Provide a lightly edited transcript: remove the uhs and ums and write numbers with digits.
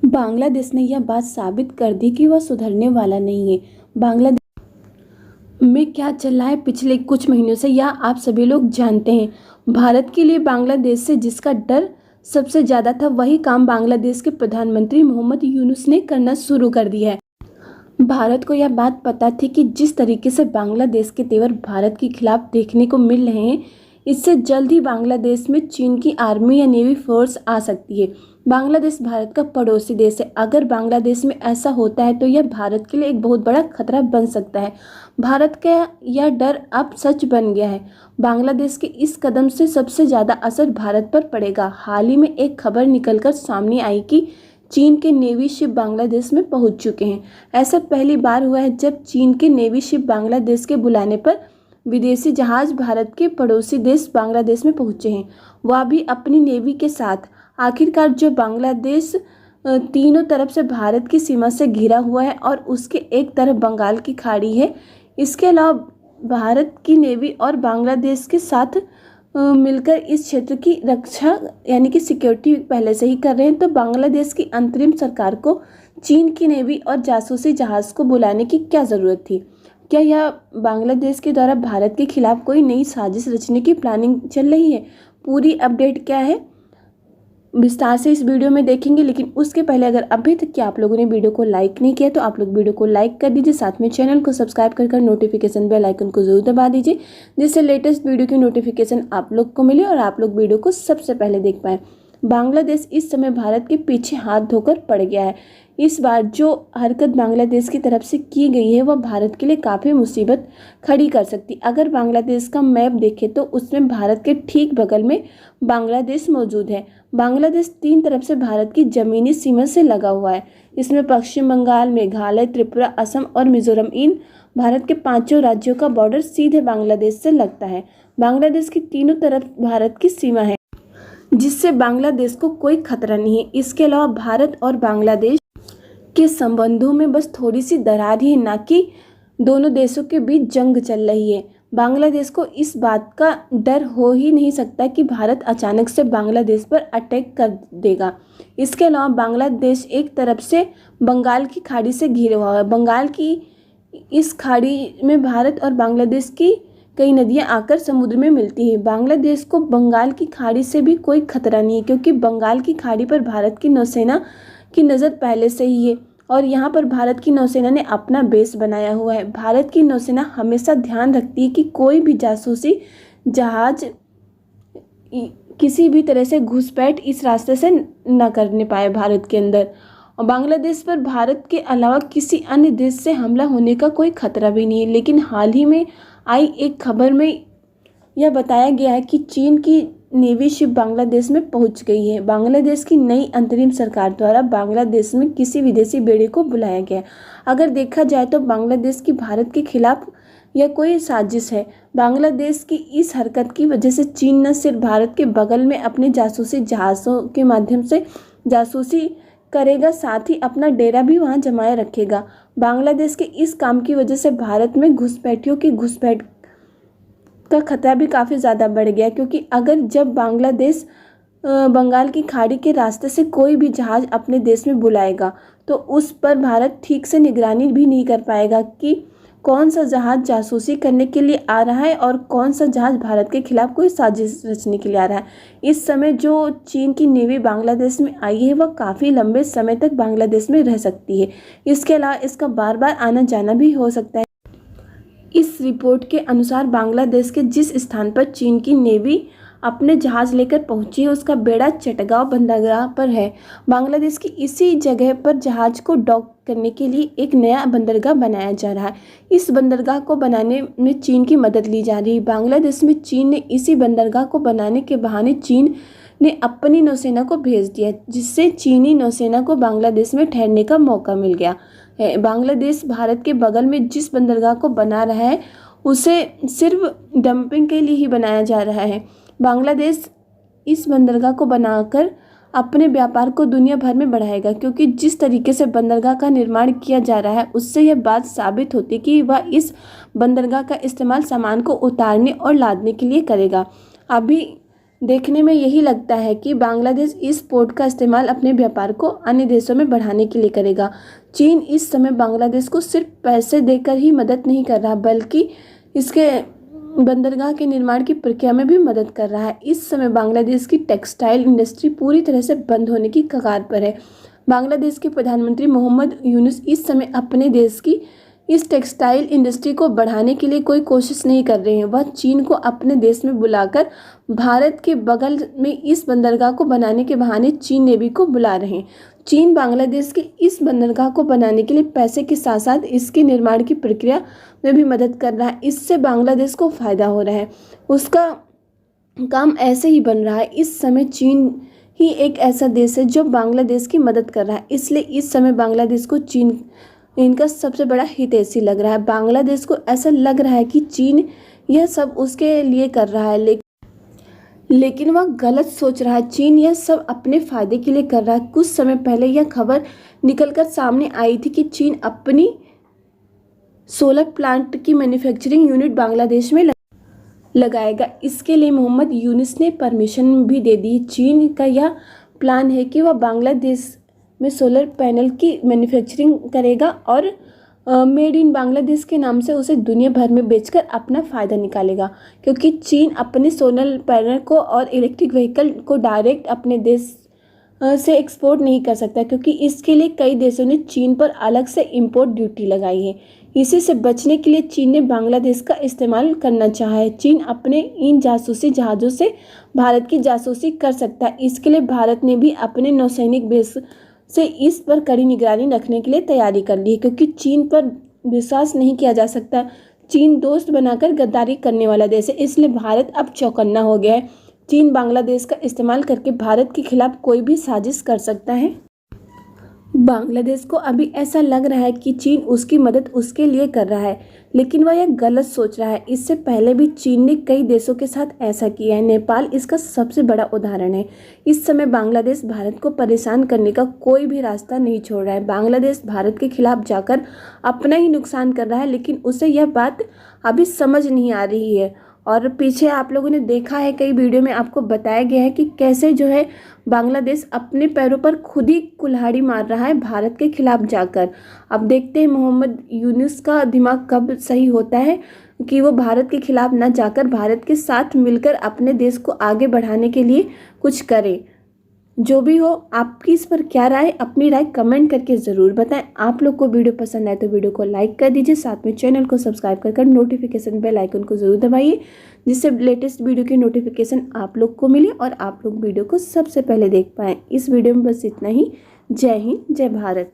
बांग्लादेश ने यह बात साबित कर दी कि वह सुधरने वाला नहीं है। बांग्लादेश में क्या चल रहा है पिछले कुछ महीनों से, यह आप सभी लोग जानते हैं। भारत के लिए बांग्लादेश से जिसका डर सबसे ज़्यादा था, वही काम बांग्लादेश के प्रधानमंत्री मोहम्मद यूनुस ने करना शुरू कर दिया है। भारत को यह बात पता थी कि जिस तरीके से बांग्लादेश के तेवर भारत के खिलाफ देखने को मिल रहे हैं, इससे जल्द ही बांग्लादेश में चीन की आर्मी या नेवी फोर्स आ सकती है। बांग्लादेश भारत का पड़ोसी देश है। अगर बांग्लादेश में ऐसा होता है तो यह भारत के लिए एक बहुत बड़ा खतरा बन सकता है। भारत का यह डर अब सच बन गया है। बांग्लादेश के इस कदम से सबसे ज़्यादा असर भारत पर पड़ेगा। हाल ही में एक खबर निकलकर सामने आई कि चीन के नेवी शिप बांग्लादेश में पहुंच चुके हैं। ऐसा पहली बार हुआ है जब चीन के नेवी शिप बांग्लादेश के बुलाने पर विदेशी जहाज भारत के पड़ोसी देश बांग्लादेश में पहुंचे हैं, वह भी अपनी नेवी के साथ। आखिरकार जो बांग्लादेश तीनों तरफ से भारत की सीमा से घिरा हुआ है और उसके एक तरफ बंगाल की खाड़ी है। इसके अलावा भारत की नेवी और बांग्लादेश के साथ मिलकर इस क्षेत्र की रक्षा यानी कि सिक्योरिटी पहले से ही कर रहे हैं। तो बांग्लादेश की अंतरिम सरकार को चीन की नेवी और जासूसी जहाज़ को बुलाने की क्या ज़रूरत थी? क्या यह बांग्लादेश के द्वारा भारत के खिलाफ कोई नई साजिश रचने की प्लानिंग चल रही है? पूरी अपडेट क्या है विस्तार से इस वीडियो में देखेंगे, लेकिन उसके पहले अगर अभी तक कि आप लोगों ने वीडियो को लाइक नहीं किया तो आप लोग वीडियो को लाइक कर दीजिए, साथ में चैनल को सब्सक्राइब कर नोटिफिकेशन बेल आइकन को जरूर दबा दीजिए, जिससे लेटेस्ट वीडियो की नोटिफिकेशन आप लोग को मिले और आप लोग वीडियो को सबसे पहले देख पाएँ। बांग्लादेश इस समय भारत के पीछे हाथ धोकर पड़ गया है। इस बार जो हरकत बांग्लादेश की तरफ से की गई है वह भारत के लिए काफ़ी मुसीबत खड़ी कर सकती। अगर बांग्लादेश का मैप देखें तो उसमें भारत के ठीक बगल में बांग्लादेश मौजूद है। बांग्लादेश तीन तरफ से भारत की ज़मीनी सीमा से लगा हुआ है। इसमें पश्चिम बंगाल, मेघालय, त्रिपुरा, असम और मिजोरम, इन भारत के पांचों राज्यों का बॉर्डर सीधे बांग्लादेश से लगता है। बांग्लादेश की तीनों तरफ भारत की सीमा है, जिससे बांग्लादेश को कोई खतरा नहीं है। इसके अलावा भारत और बांग्लादेश के संबंधों में बस थोड़ी सी दरार ही है, ना कि दोनों देशों के बीच जंग चल रही है। बांग्लादेश को इस बात का डर हो ही नहीं सकता कि भारत अचानक से बांग्लादेश पर अटैक कर देगा। इसके अलावा बांग्लादेश एक तरफ से बंगाल की खाड़ी से घिरा हुआ है। बंगाल की इस खाड़ी में भारत और बांग्लादेश की कई नदियां आकर समुद्र में मिलती है। बांग्लादेश को बंगाल की खाड़ी से भी कोई खतरा नहीं है, क्योंकि बंगाल की खाड़ी पर भारत की नौसेना की नज़र पहले से ही है और यहाँ पर भारत की नौसेना ने अपना बेस बनाया हुआ है। भारत की नौसेना हमेशा ध्यान रखती है कि कोई भी जासूसी जहाज किसी भी तरह से घुसपैठ इस रास्ते से न करने पाए भारत के अंदर। और बांग्लादेश पर भारत के अलावा किसी अन्य देश से हमला होने का कोई खतरा भी नहीं है। लेकिन हाल ही में आई एक खबर में यह बताया गया है कि चीन की नेवी शिप बांग्लादेश में पहुंच गई है। बांग्लादेश की नई अंतरिम सरकार द्वारा बांग्लादेश में किसी विदेशी बेड़े को बुलाया गया। अगर देखा जाए तो बांग्लादेश की भारत के खिलाफ यह कोई साजिश है। बांग्लादेश की इस हरकत की वजह से चीन न सिर्फ भारत के बगल में अपने जासूसी जहाज़ों के माध्यम से जासूसी करेगा, साथ ही अपना डेरा भी वहां जमाए रखेगा। बांग्लादेश के इस काम की वजह से भारत में घुसपैठियों की घुसपैठ का खतरा भी काफ़ी ज़्यादा बढ़ गया, क्योंकि अगर जब बांग्लादेश बंगाल की खाड़ी के रास्ते से कोई भी जहाज़ अपने देश में बुलाएगा तो उस पर भारत ठीक से निगरानी भी नहीं कर पाएगा कि कौन सा जहाज़ जासूसी करने के लिए आ रहा है और कौन सा जहाज़ भारत के खिलाफ कोई साजिश रचने के लिए आ रहा है। इस समय जो चीन की नेवी बांग्लादेश में आई है वह काफ़ी लंबे समय तक बांग्लादेश में रह सकती है। इसके अलावा इसका बार बार आना जाना भी हो सकता है। इस रिपोर्ट के अनुसार बांग्लादेश के जिस स्थान पर चीन की नेवी अपने जहाज़ लेकर पहुंची है उसका बेड़ा चटगांव बंदरगाह पर है। बांग्लादेश की इसी जगह पर जहाज़ को डॉक करने के लिए एक नया बंदरगाह बनाया जा रहा है। इस बंदरगाह को बनाने में चीन की मदद ली जा रही है। बांग्लादेश में चीन ने इसी बंदरगाह को बनाने के बहाने चीन ने अपनी नौसेना को भेज दिया, जिससे चीनी नौसेना को बांग्लादेश में ठहरने का मौका मिल गया है। बांग्लादेश भारत के बगल में जिस बंदरगाह को बना रहा है उसे सिर्फ डंपिंग के लिए ही बनाया जा रहा है। बांग्लादेश इस बंदरगाह को बनाकर अपने व्यापार को दुनिया भर में बढ़ाएगा, क्योंकि जिस तरीके से बंदरगाह का निर्माण किया जा रहा है उससे यह बात साबित होती है कि वह इस बंदरगाह का इस्तेमाल सामान को उतारने और लादने के लिए करेगा। अभी देखने में यही लगता है कि बांग्लादेश इस पोर्ट का इस्तेमाल अपने व्यापार को अन्य देशों में बढ़ाने के लिए करेगा। चीन इस समय बांग्लादेश को सिर्फ पैसे देकर ही मदद नहीं कर रहा, बल्कि इसके बंदरगाह के निर्माण की प्रक्रिया में भी मदद कर रहा है। इस समय बांग्लादेश की टेक्सटाइल इंडस्ट्री पूरी तरह से बंद होने की कगार पर है। बांग्लादेश के प्रधानमंत्री मोहम्मद यूनुस इस समय अपने देश की इस टेक्सटाइल इंडस्ट्री को बढ़ाने के लिए कोई कोशिश नहीं कर रहे हैं। वह चीन को अपने देश में बुलाकर भारत के बगल में इस बंदरगाह को बनाने के बहाने चीन नेवी को बुला रहे हैं। चीन बांग्लादेश के इस बंदरगाह को बनाने के लिए पैसे के साथ साथ इसके निर्माण की प्रक्रिया में भी मदद कर रहा है। इससे बांग्लादेश को फायदा हो रहा है, उसका काम ऐसे ही बन रहा है। इस समय चीन ही एक ऐसा देश है जो बांग्लादेश की मदद कर रहा है, इसलिए इस समय बांग्लादेश को चीन इनका सबसे बड़ा हितैषी लग रहा है। बांग्लादेश को ऐसा लग रहा है कि चीन यह सब उसके लिए कर रहा है, लेकिन वह गलत सोच रहा है। चीन यह सब अपने फायदे के लिए कर रहा है। कुछ समय पहले यह खबर निकलकर सामने आई थी कि चीन अपनी सोलर प्लांट की मैन्युफैक्चरिंग यूनिट बांग्लादेश में लगाएगा। इसके लिए मोहम्मद यूनुस ने परमिशन भी दे दी। चीन का यह प्लान है कि वह बांग्लादेश में सोलर पैनल की मैन्युफैक्चरिंग करेगा और मेड इन बांग्लादेश के नाम से उसे दुनिया भर में बेचकर अपना फ़ायदा निकालेगा, क्योंकि चीन अपने सोलर पैनल को और इलेक्ट्रिक व्हीकल को डायरेक्ट अपने देश से एक्सपोर्ट नहीं कर सकता, क्योंकि इसके लिए कई देशों ने चीन पर अलग से इंपोर्ट ड्यूटी लगाई है। इसी से बचने के लिए चीन ने बांग्लादेश का इस्तेमाल करना चाहा है। चीन अपने इन जासूसी जहाज़ों से भारत की जासूसी कर सकता है। इसके लिए भारत ने भी अपने नौसैनिक बेस से इस पर कड़ी निगरानी रखने के लिए तैयारी कर ली है, क्योंकि चीन पर विश्वास नहीं किया जा सकता। चीन दोस्त बनाकर गद्दारी करने वाला देश है, इसलिए भारत अब चौकन्ना हो गया है। चीन बांग्लादेश का इस्तेमाल करके भारत के खिलाफ कोई भी साजिश कर सकता है। बांग्लादेश को अभी ऐसा लग रहा है कि चीन उसकी मदद उसके लिए कर रहा है, लेकिन वह यह गलत सोच रहा है। इससे पहले भी चीन ने कई देशों के साथ ऐसा किया है। नेपाल इसका सबसे बड़ा उदाहरण है। इस समय बांग्लादेश भारत को परेशान करने का कोई भी रास्ता नहीं छोड़ रहा है। बांग्लादेश भारत के खिलाफ जाकर अपना ही नुकसान कर रहा है, लेकिन उसे यह बात अभी समझ नहीं आ रही है। और पीछे आप लोगों ने देखा है, कई वीडियो में आपको बताया गया है कि कैसे जो है बांग्लादेश अपने पैरों पर खुद ही कुल्हाड़ी मार रहा है भारत के खिलाफ जाकर। अब देखते हैं मोहम्मद यूनुस का दिमाग कब सही होता है कि वो भारत के खिलाफ न जाकर भारत के साथ मिलकर अपने देश को आगे बढ़ाने के लिए कुछ करे। जो भी हो, आपकी इस पर क्या राय, अपनी राय कमेंट करके ज़रूर बताएं। आप लोग को वीडियो पसंद आए तो वीडियो को लाइक कर दीजिए, साथ में चैनल को सब्सक्राइब कर नोटिफिकेशन बेल आइकन को ज़रूर दबाइए, जिससे लेटेस्ट वीडियो की नोटिफिकेशन आप लोग को मिले और आप लोग वीडियो को सबसे पहले देख पाएँ। इस वीडियो में बस इतना ही। जय हिंद, जय भारत।